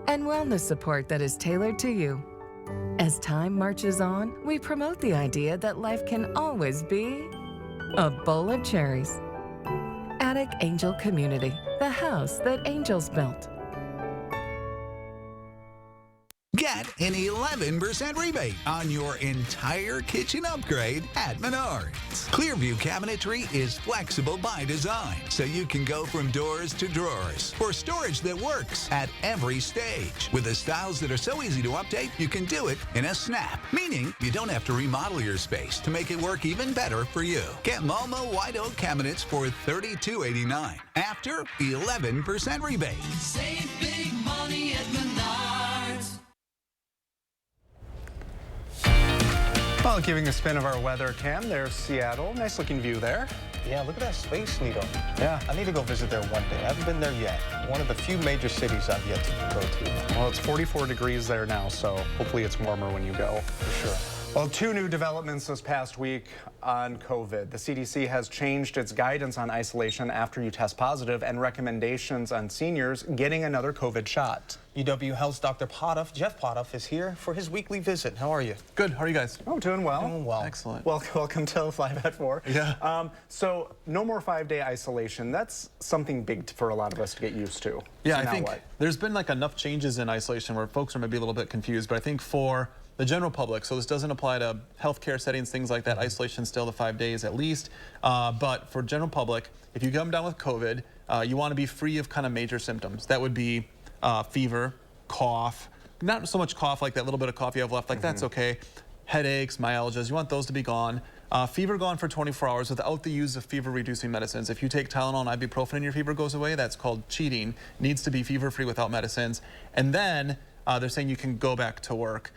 and wellness support that is tailored to you. As time marches on, we promote the idea that life can always be a bowl of cherries. Attic Angel Community, the house that angels built. Get an 11% rebate on your entire kitchen upgrade at Menards. Clearview Cabinetry is flexible by design, so you can go from doors to drawers for storage that works at every stage. With the styles that are so easy to update, you can do it in a snap, meaning you don't have to remodel your space to make it work even better for you. Get Momo White Oak cabinets for $32.89 after 11% rebate. Save big money at Menards. Well, giving a spin of our weather cam, there's Seattle. Nice looking view there. Yeah, look at that Space Needle. Yeah. I need to go visit there one day. I haven't been there yet. One of the few major cities I've yet to go to. Well, it's 44 degrees there now, so hopefully it's warmer when you go. For sure. Well, two new developments this past week on COVID. The CDC has changed its guidance on isolation after you test positive and recommendations on seniors getting another COVID shot. UW Health's Dr. Potoff, Jeff Potoff, is here for his weekly visit. How are you? Good. How are you guys? Oh, doing well. Doing well. Excellent. Welcome to 5 at 4. Yeah. So no more 5-day isolation. That's something big for a lot of us to get used to. Yeah, so I think what? there's been like enough changes in isolation where folks are maybe a little bit confused, but I think for the general public, so this doesn't apply to healthcare settings, things like that. Isolation still the 5 days at least. But for general public, if you come down with COVID, you want to be free of kind of major symptoms. That would be fever, cough, not so much cough like that little bit of cough you have left, like that's okay. Headaches, myalgias, you want those to be gone. Fever gone for 24 hours without the use of fever-reducing medicines. If you take Tylenol and ibuprofen and your fever goes away, that's called cheating. Needs to be fever-free without medicines. And then they're saying you can go back to work.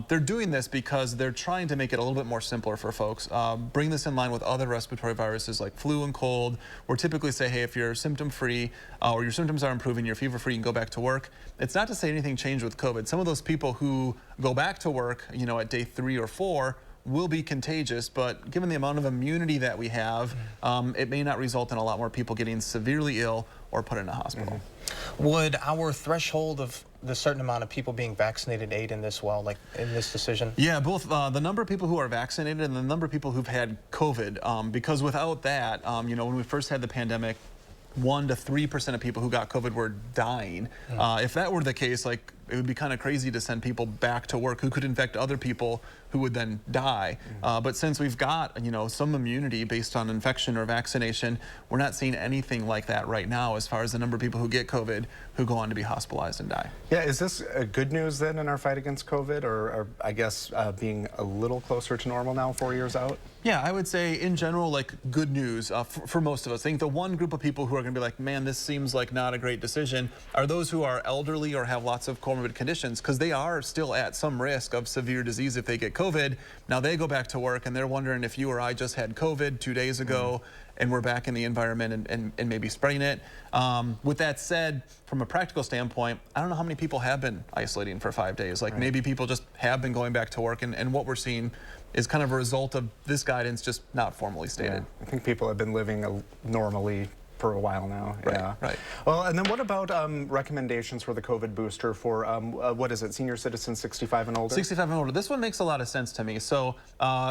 They're doing this because they're trying to make it a little bit more simpler for folks. Bring this in line with other respiratory viruses like flu and cold, where typically say, hey, if you're symptom-free or your symptoms are improving, you're fever-free, you can go back to work. It's not to say anything changed with COVID. Some of those people who go back to work, you know, at day 3 or 4 will be contagious, but given the amount of immunity that we have, it may not result in a lot more people getting severely ill or put in a hospital. Would our threshold of the certain amount of people being vaccinated aid in this like in this decision? Yeah, both the number of people who are vaccinated and the number of people who've had COVID, because without that, you know, when we first had the pandemic, 1 to 3% of people who got COVID were dying. If that were the case, like, it would be kind of crazy to send people back to work who could infect other people who would then die. But since we've got, you know, some immunity based on infection or vaccination, we're not seeing anything like that right now as far as the number of people who get COVID who go on to be hospitalized and die. Yeah, is this good news then in our fight against COVID, or I guess being a little closer to normal now 4 years out? Yeah, I would say in general, like, good news for most of us. I think the one group of people who are going to be like, man, this seems like not a great decision, are those who are elderly or have lots of comorbid conditions, because they are still at some risk of severe disease if they get COVID. Now they go back to work and they're wondering if you or I just had COVID 2 days ago and we're back in the environment and maybe spreading it. With that said, from a practical standpoint, I don't know how many people have been isolating for 5 days. Like, maybe people just have been going back to work, and what we're seeing is kind of a result of this guidance just not formally stated. Yeah. I think people have been living normally for a while now. Right. Well, and then what about recommendations for the COVID booster for, what is it, senior citizens 65 and older? 65 and older. This one makes a lot of sense to me. So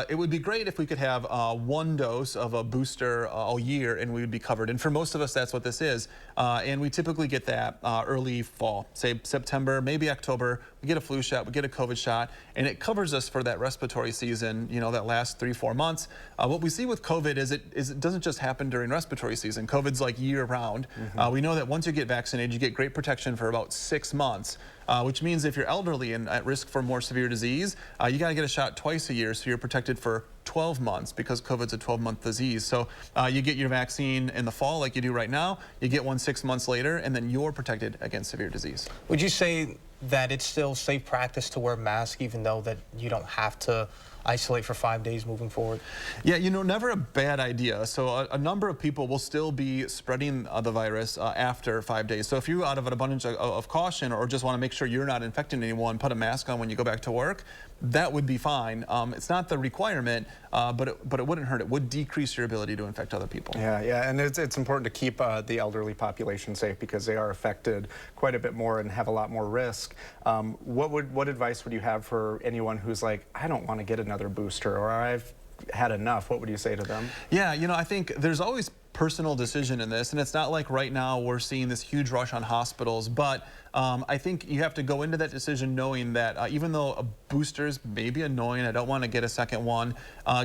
it would be great if we could have 1 dose of a booster all year and we would be covered. And for most of us, that's what this is. And we typically get that early fall, say September, maybe October. We get a flu shot, we get a COVID shot, and it covers us for that respiratory season, you know, that last 3-4 months. What we see with COVID is it doesn't just happen during respiratory season. COVID's like year round. We know that once you get vaccinated, you get great protection for about 6 months, which means if you're elderly and at risk for more severe disease, you got to get a shot twice a year, so you're protected for 12 months because COVID's a 12-month disease. So you get your vaccine in the fall like you do right now, you get one 6 months later, and then you're protected against severe disease. Would you say that it's still safe practice to wear a mask even though that you don't have to isolate for 5 days moving forward? Yeah, you know, never a bad idea. So a number of people will still be spreading the virus after 5 days. So if you, out of an abundance of caution, or just want to make sure you're not infecting anyone, put a mask on when you go back to work, that would be fine. It's not the requirement, but it wouldn't hurt. It would decrease your ability to infect other people. Yeah, and it's important to keep the elderly population safe because they are affected quite a bit more and have a lot more risk. What advice would you have for anyone who's like, I don't want to get another booster, or I've had enough? What would you say to them? Yeah, you know, I think there's always personal decision in this, and it's not like right now we're seeing this huge rush on hospitals, but I think you have to go into that decision knowing that even though boosters may be annoying, I don't want to get a second one,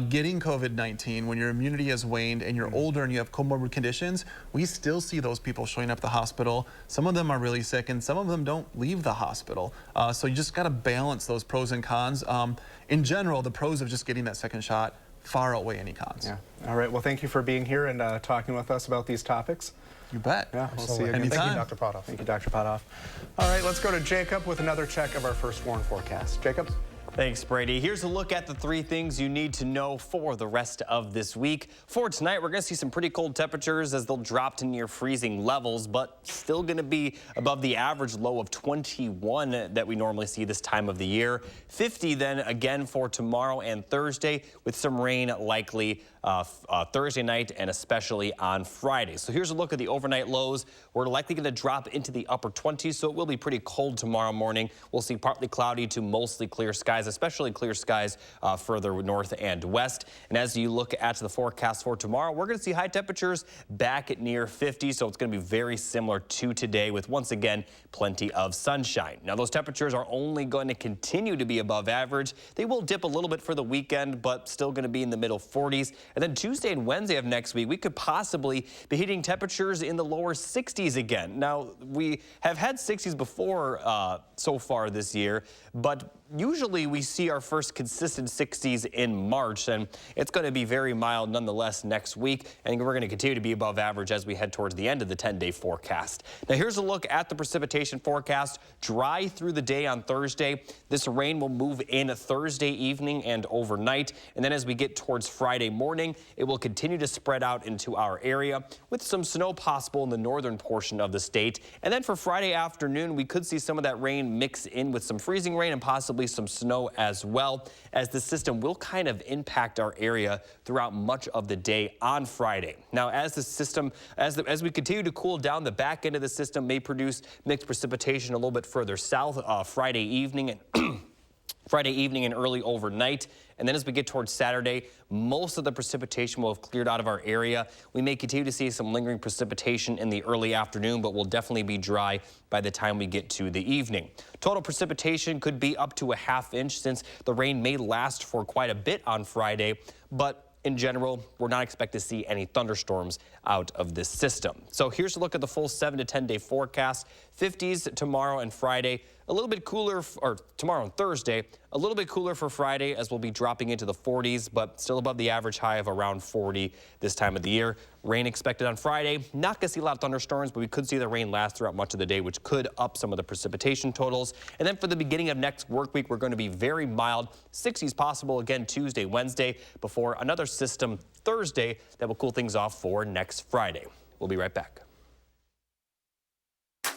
getting COVID-19 when your immunity has waned and you're older and you have comorbid conditions, we still see those people showing up at the hospital. Some of them are really sick and some of them don't leave the hospital. So you just got to balance those pros and cons. In general, the pros of just getting that second shot far outweigh any cons. Yeah. All right. Well, thank you for being here and talking with us about these topics. You bet. Yeah, we'll see you again. Anytime. Thank you, Dr. Potoff. Thank you, Dr. Potoff. All right, let's go to Jacob with another check of our first warn forecast. Jacob? Thanks, Brady. Here's a look at the 3 things you need to know for the rest of this week. For tonight, we're going to see some pretty cold temperatures as they'll drop to near freezing levels, but still going to be above the average low of 21 that we normally see this time of the year. 50 then again for tomorrow and Thursday, with some rain likely Thursday night and especially on Friday. So here's a look at the overnight lows. We're likely going to drop into the upper 20s, so it will be pretty cold tomorrow morning. We'll see partly cloudy to mostly clear skies, especially clear skies further north and west. And as you look at the forecast for tomorrow, we're going to see high temperatures back at near 50, so it's going to be very similar to today with, once again, plenty of sunshine. Now, those temperatures are only going to continue to be above average. They will dip a little bit for the weekend, but still going to be in the middle 40s. And then Tuesday and Wednesday of next week, we could possibly be hitting temperatures in the lower 60s again. Now, we have had 60s before so far this year, but usually we see our first consistent 60s in March, and it's going to be very mild nonetheless next week, and we're going to continue to be above average as we head towards the end of the 10-day forecast. Now here's a look at the precipitation forecast. Dry through the day on Thursday. This rain will move in Thursday evening and overnight, and then as we get towards Friday morning, it will continue to spread out into our area with some snow possible in the northern portion of the state. And then for Friday afternoon, we could see some of that rain mix in with some freezing rain and possibly some snow as well, as the system will kind of impact our area throughout much of the day on Friday. Now, as the system, as we continue to cool down, the back end of the system may produce mixed precipitation a little bit further south Friday evening and Friday evening and early overnight. And then as we get towards Saturday, most of the precipitation will have cleared out of our area. We may continue to see some lingering precipitation in the early afternoon, but will definitely be dry by the time we get to the evening. Total precipitation could be up to a ½ inch, since the rain may last for quite a bit on Friday, but in general, we're not expected to see any thunderstorms out of this system. So here's a look at the full 7 to 10 day forecast. 50s tomorrow and Friday. A little bit cooler, or tomorrow and Thursday, a little bit cooler for Friday, as we'll be dropping into the 40s, but still above the average high of around 40 this time of the year. Rain expected on Friday. Not going to see a lot of thunderstorms, but we could see the rain last throughout much of the day, which could up some of the precipitation totals. And then for the beginning of next work week, we're going to be very mild. 60s possible again Tuesday, Wednesday, before another system Thursday that will cool things off for next Friday. We'll be right back.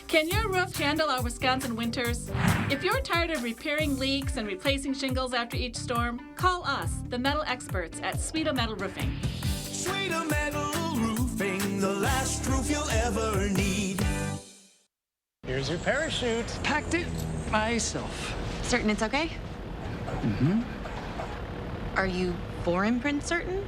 Can your roof handle our Wisconsin winters? If you're tired of repairing leaks and replacing shingles after each storm, call us, the metal experts at Sweeto Metal Roofing. Sweeto Metal Roofing, the last roof you'll ever need. Here's your parachute. Packed it myself. Certain it's okay? Mm-hmm. Are you for imprint certain?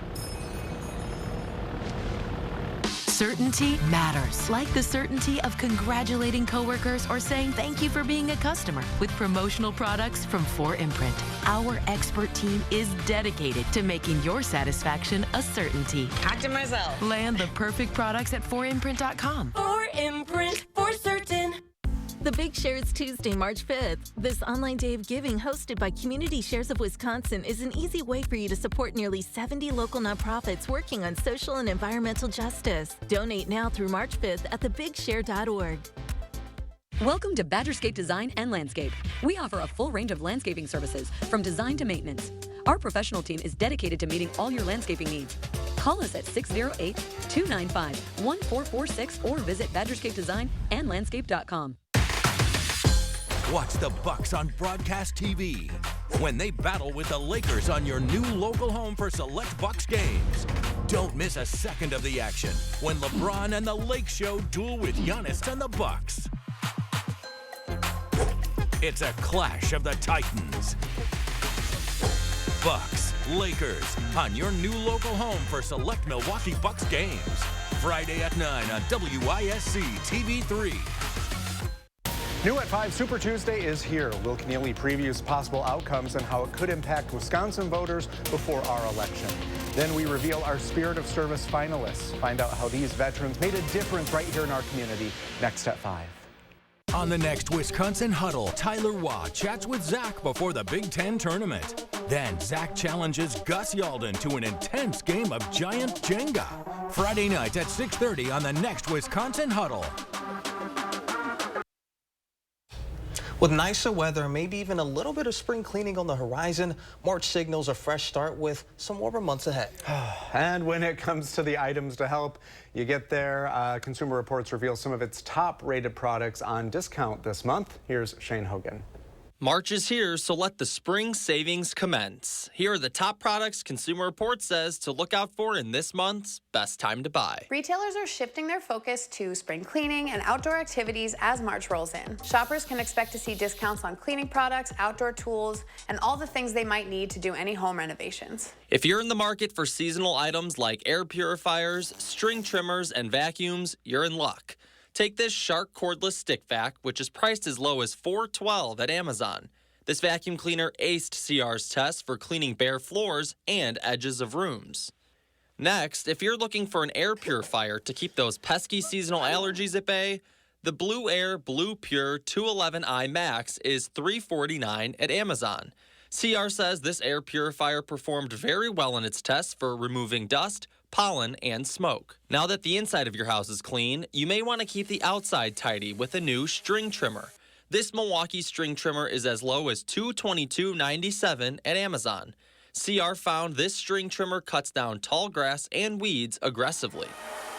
Certainty matters. Like the certainty of congratulating coworkers or saying thank you for being a customer with promotional products from 4imprint. Our expert team is dedicated to making your satisfaction a certainty. Packed it myself. Land the perfect products at 4imprint.com. 4imprint, for certain. The Big Share is Tuesday, March 5th. This online day of giving hosted by Community Shares of Wisconsin is an easy way for you to support nearly 70 local nonprofits working on social and environmental justice. Donate now through March 5th at thebigshare.org. Welcome to Badgerscape Design and Landscape. We offer a full range of landscaping services, from design to maintenance. Our professional team is dedicated to meeting all your landscaping needs. Call us at 608-295-1446 or visit badgerscapedesignandlandscape.com. Watch the Bucks on broadcast TV when they battle with the Lakers on your new local home for select Bucks games. Don't miss a second of the action when LeBron and the Lake Show duel with Giannis and the Bucks. It's a clash of the Titans. Bucks, Lakers on your new local home for select Milwaukee Bucks games. Friday at 9 on WISC TV3. New at 5, Super Tuesday is here. Will Keneally previews possible outcomes and how it could impact Wisconsin voters before our election. Then we reveal our Spirit of Service finalists. Find out how these veterans made a difference right here in our community. Next at 5. On the next Wisconsin Huddle, Tyler Waugh chats with Zach before the Big Ten tournament. Then Zach challenges Gus Yalden to an intense game of giant Jenga. Friday night at 6:30 on the next Wisconsin Huddle. With nicer weather, maybe even a little bit of spring cleaning on the horizon, March signals a fresh start with some warmer months ahead. And when it comes to the items to help you get there, Consumer Reports reveals some of its top-rated products on discount this month. Here's Shane Hogan. March is here, so let the spring savings commence. Here are the top products Consumer Reports says to look out for in this month's best time to buy. Retailers are shifting their focus to spring cleaning and outdoor activities as March rolls in. Shoppers can expect to see discounts on cleaning products, outdoor tools, and all the things they might need to do any home renovations. If you're in the market for seasonal items like air purifiers, string trimmers, and vacuums, you're in luck. Take this Shark cordless stick vac, which is priced as low as $4.12 at Amazon. This vacuum cleaner aced CR's test for cleaning bare floors and edges of rooms. Next, if you're looking for an air purifier to keep those pesky seasonal allergies at bay, The Blue Air Blue Pure 211i Max is $349 at Amazon. CR says this air purifier performed very well in its tests for removing dust, pollen, and smoke. Now that the inside of your house is clean, you may want to keep the outside tidy with a new string trimmer. This Milwaukee string trimmer is as low as $222.97 at Amazon. CR found this string trimmer cuts down tall grass and weeds aggressively.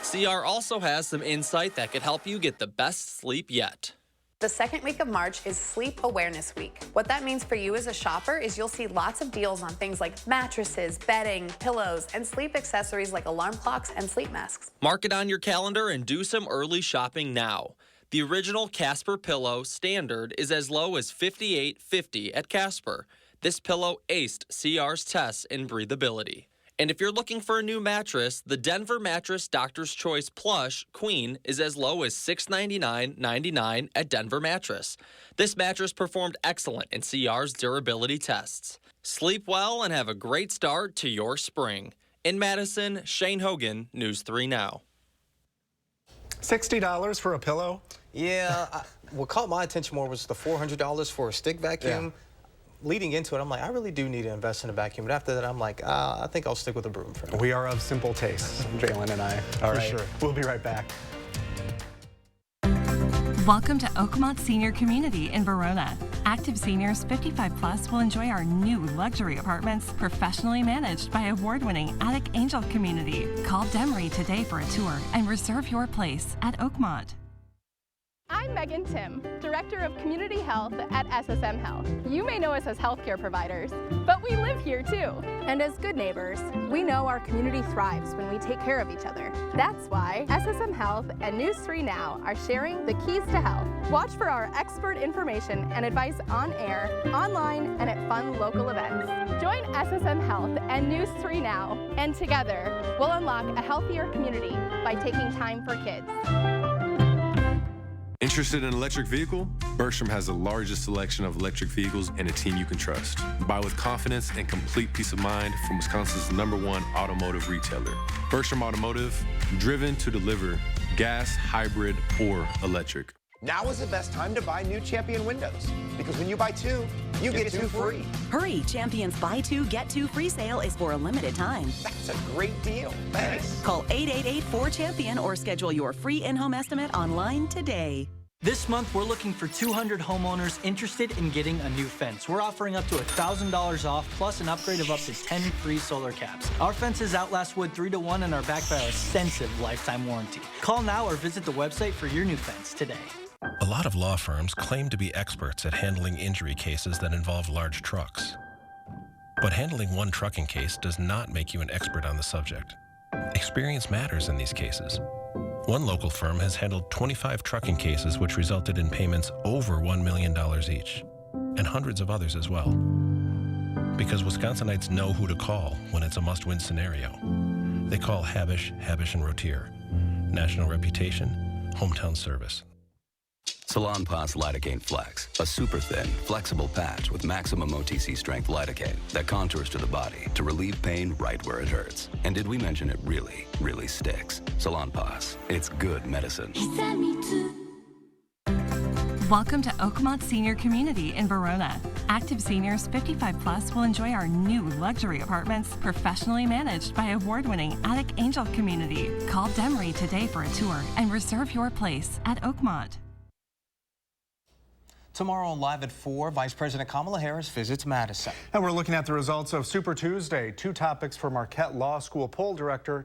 CR also has some insight that could help you get the best sleep yet. The second week of March is Sleep Awareness Week. What that means for you as a shopper is you'll see lots of deals on things like mattresses, bedding, pillows, and sleep accessories like alarm clocks and sleep masks. Mark it on your calendar and do some early shopping now. The original Casper pillow standard is as low as $58.50 at Casper. This pillow aced CR's tests in breathability. And if you're looking for a new mattress, the Denver Mattress Doctor's Choice Plush Queen is as low as $699.99 at Denver Mattress. This mattress performed excellent in CR's durability tests. Sleep well and have a great start to your spring. In Madison, Shane Hogan, News 3 Now. $60 for a pillow? Yeah, what caught my attention more was the $400 for a stick vacuum. Yeah. Leading into it, I'm like, I really do need to invest in a vacuum. But after that, I'm like, I think I'll stick with a broom for now. We are of simple tastes, Jalen and I. All right, sure. We'll be right back. Welcome to Oakmont Senior Community in Verona. Active seniors 55 plus will enjoy our new luxury apartments, professionally managed by award-winning Attic Angel Community. Call Demery today for a tour and reserve your place at Oakmont. I'm Megan Tim, Director of Community Health at SSM Health. You may know us as healthcare providers, but we live here too. And as good neighbors, we know our community thrives when we take care of each other. That's why SSM Health and News 3 Now are sharing the keys to health. Watch for our expert information and advice on air, online, and at fun local events. Join SSM Health and News 3 Now, and together we'll unlock a healthier community by taking time for kids. Interested in an electric vehicle? Bergstrom has the largest selection of electric vehicles and a team you can trust. Buy with confidence and complete peace of mind from Wisconsin's #1 automotive retailer. Bergstrom Automotive, driven to deliver gas, hybrid, or electric. Now is the best time to buy new Champion windows, because when you buy two, you get two free. Hurry, Champion's Buy Two, Get Two free sale is for a limited time. That's a great deal. Thanks. Call 888-4CHAMPION or schedule your free in-home estimate online today. This month, we're looking for 200 homeowners interested in getting a new fence. We're offering up to $1,000 off, plus an upgrade of up to 10 free solar caps. Our fences outlast wood 3 to 1 and are backed by our extensive lifetime warranty. Call now or visit the website for your new fence today. A lot of law firms claim to be experts at handling injury cases that involve large trucks. But handling one trucking case does not make you an expert on the subject. Experience matters in these cases. One local firm has handled 25 trucking cases which resulted in payments over $1 million each, and hundreds of others as well. Because Wisconsinites know who to call when it's a must-win scenario. They call Habish, Habish & Rotier. National reputation, hometown service. Salonpas Lidocaine Flex, a super thin, flexible patch with maximum OTC strength lidocaine that contours to the body to relieve pain right where it hurts. And did we mention it really, really sticks? Salonpas, it's good medicine. Welcome to Oakmont Senior Community in Verona. Active seniors 55 plus will enjoy our new luxury apartments, professionally managed by award-winning Attic Angel Community. Call Demery today for a tour and reserve your place at Oakmont. Tomorrow on Live at 4, Vice President Kamala Harris visits Madison. And we're looking at the results of Super Tuesday. 2 topics for Marquette Law School poll director